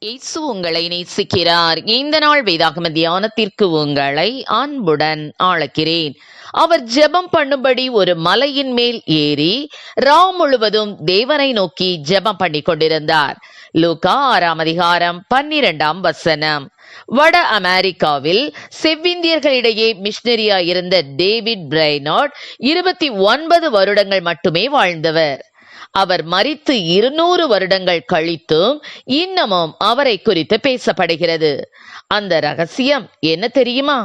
இயேசு உங்களை நேசிக்கிறார். இந்த நாள் வேதாகம தியானத்திற்கு உங்களை அன்புடன் அழைக்கிறேன். அவர் ஜெபம் பண்ணும்படி ஒரு மலையின் மேல் ஏறி முழுவதும் தேவனை நோக்கி ஜெபம் பண்ணி கொண்டிருந்தார். லூக்கா 6ஆம் அதிகாரம் 12ஆம் வசனம். வட அமெரிக்காவில் செவ்விந்தியர்களிடையே மிஷனரியா இருந்த டேவிட் பிரைனார்ட் 29 வருடங்கள் மட்டுமே வாழ்ந்தவர். அவர் மரித்து 200 வருடங்கள் கழித்தும் இன்னமும் அவரை குறித்து பேசப்படுகிறது. அந்த ரகசியம் என்ன தெரியுமா?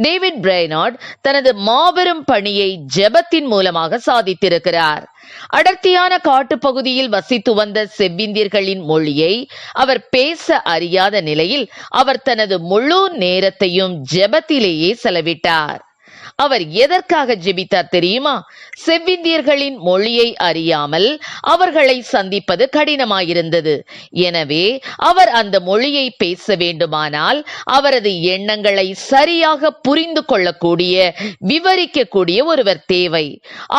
டேவிட் பிரைனார்ட் தனது மாபெரும் பணியை ஜெபத்தின் மூலமாக சாதித்திருக்கிறார். அடர்த்தியான காட்டுப்பகுதியில் வசித்து வந்த செவ்விந்தியர்களின் மொழியை அவர் பேச அறியாத நிலையில் அவர் தனது முழு நேரத்தையும் ஜெபத்திலேயே செலவிட்டார். அவர் எதற்காக ஜெபித்தார் தெரியுமா? செவ்விந்தியர்களின் மொழியை அறியாமல் அவர்களை சந்திப்பது கடினமாயிருந்தது. எனவே அவர் அந்த மொழியை பேச வேண்டுமானால் அவரது எண்ணங்களை சரியாக புரிந்து கொள்ளக்கூடிய, விவரிக்கக்கூடிய ஒருவர் தேவை.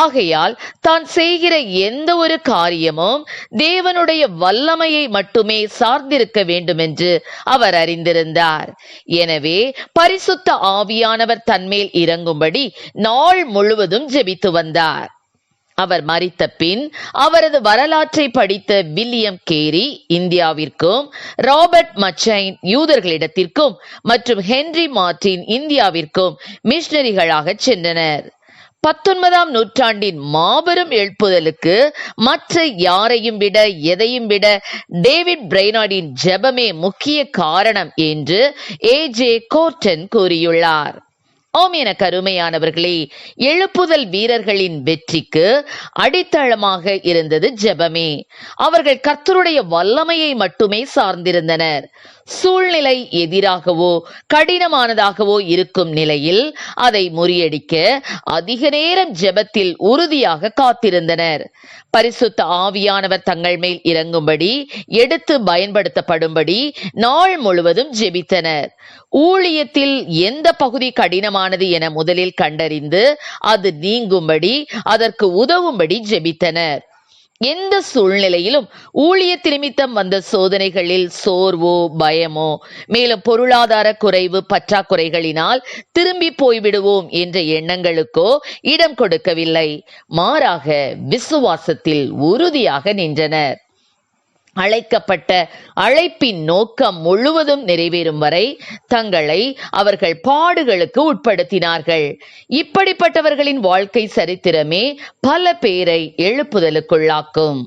ஆகையால் தான் செய்கிற எந்த ஒரு காரியமும் தேவனுடைய வல்லமையை மட்டுமே சார்ந்திருக்க வேண்டும் என்று அவர் அறிந்திருந்தார். எனவே பரிசுத்த ஆவியானவர் தன்மேல் இறங்கும்படி நாள் முழுவதும் ஜெபித்து வந்தார். அவர் மரித்த பின் அவரது வரலாற்றை படித்த வில்லியம் கேரி இந்தியாவிற்கும், ராபர்ட் மச்சைன் யூதர்களிடத்திற்கும் மற்றும் ஹென்றி மார்டின் இந்தியாவிற்கும் மிஷனரிகளாக சென்றனர். 19ஆம் நூற்றாண்டின் மாபெரும் எழுப்புதலுக்கு மற்ற யாரையும் விட, எதையும் விட டேவிட் பிரைனார்டின் ஜெபமே முக்கிய காரணம் என்று ஏஜே கோர்டன் கூறியுள்ளார். ஓம் என கருமையானவர்களே, எழுப்புதல் வீரர்களின் வெற்றிக்கு அடித்தளமாக இருந்தது ஜெபமே. அவர்கள் கர்த்தருடைய வல்லமையை மட்டுமே சார்ந்திருந்தனர். சூழ்நிலை எதிராகவோ கடினமானதாகவோ இருக்கும் நிலையில் அதை முறியடிக்க அதிக நேரம் ஜெபத்தில் உறுதியாக காத்திருந்தனர். பரிசுத்த ஆவியானவர் தங்கள் மேல் இறங்கும்படி, எடுத்து பயன்படுத்தப்படும்படி நாள் முழுவதும் ஜெபித்தனர். ஊழியத்தில் எந்த பகுதி கடினமானது என முதலில் கண்டறிந்து அது நீங்கும்படி, அதற்கு உதவும்படி ஜெபித்தனர். எந்த சூழ்நிலையிலும் ஊழியத்து நிமித்தம் வந்த சோதனைகளில் சோர்வோ, பயமோ, மேலும் பொருளாதார குறைவு, பற்றாக்குறைகளினால் திரும்பி போய்விடுவோம் என்ற எண்ணங்களுக்கோ இடம் கொடுக்கவில்லை. மாறாக விசுவாசத்தில் உறுதியாக நின்றனர். அழைக்கப்பட்ட அழைப்பின் நோக்கம் முழுவதும் நிறைவேறும் வரை தங்களை அவர்கள் பாடுகளுக்கு உட்படுத்தினார்கள். இப்படிப்பட்டவர்களின் வாழ்க்கை சரித்திரமே பல பேரை எழுப்புதலுக்குள்ளாக்கும்.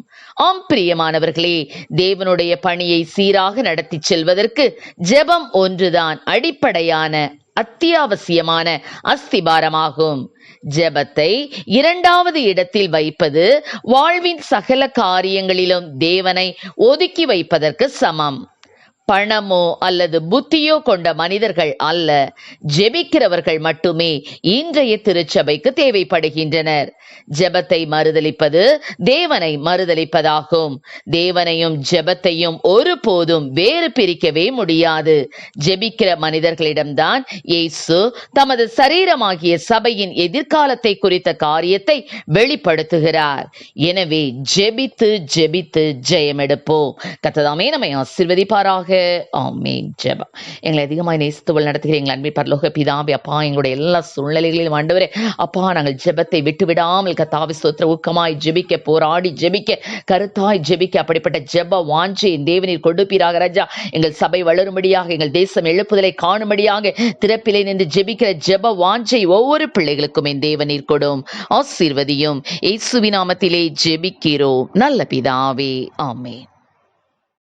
ஆம் பிரியமானவர்களே, தேவனுடைய பணியை சீராக நடத்தி செல்வதற்கு ஜெபம் ஒன்றுதான் அடிப்படையான, அத்தியாவசியமான அஸ்திபாரமாகும். ஜெபத்தை 2வது இடத்தில் வைப்பது வாழ்வின் சகல காரியங்களிலும் தேவனை ஒதுக்கி வைப்பதற்கு சமம். பணமோ அல்லது புத்தியோ கொண்ட மனிதர்கள் அல்ல, ஜெபிக்கிறவர்கள் மட்டுமே இன்றைய திருச்சபைக்கு தேவைப்படுகின்றனர். ஜெபத்தை மறுதலிப்பது தேவனை மறுதலிப்பதாகும். தேவனையும் ஜெபத்தையும் ஒருபோதும் வேறு பிரிக்கவே முடியாது. ஜெபிக்கிற மனிதர்களிடம்தான் இயேசு தமது சரீரமாகிய சபையின் எதிர்காலத்தை குறித்த காரியத்தை வெளிப்படுத்துகிறார். எனவே ஜெபித்து ஜெபித்து ஜெயமெடுப்போம். கர்த்தர் நம்மை ஆசீர்வதிப்பாராக. ஆமென். ஜெபம். எங்களை அதிகமாக நேசித்து நடத்துகிற எங்கள் அன்பின் பரலோக பிதாவே, அப்பா, எங்களுடைய எல்லா சூழ்நிலைகளிலும் ஆண்டவரே, அப்பா, நாங்கள் ஜெபத்தை விட்டுவிடாமல் கர்த்தாவே ஸ்தோத்திர ஊக்கமாய் ஜெபிக்க, போராடி ஜெபிக்க, கருத்தாய் ஜெபிக்க, அப்படிப்பட்ட ஜெப வாஞ்சை தேவனீர் கொடுப்பீராக ராஜா. எங்கள் சபை வளரும்படியாக, எங்கள் தேசம் எழுப்புதலை காணும்படியாக திறப்பிலே நின்று ஜெபிக்கிற ஜெப வாஞ்சை ஒவ்வொரு பிள்ளைகளுக்கும் என் தேவனீர் கொடும். ஆசீர்வதியும். இயேசுவின் நாமத்திலே ஜெபிக்கிறோம் நல்ல பிதாவே. ஆமென்.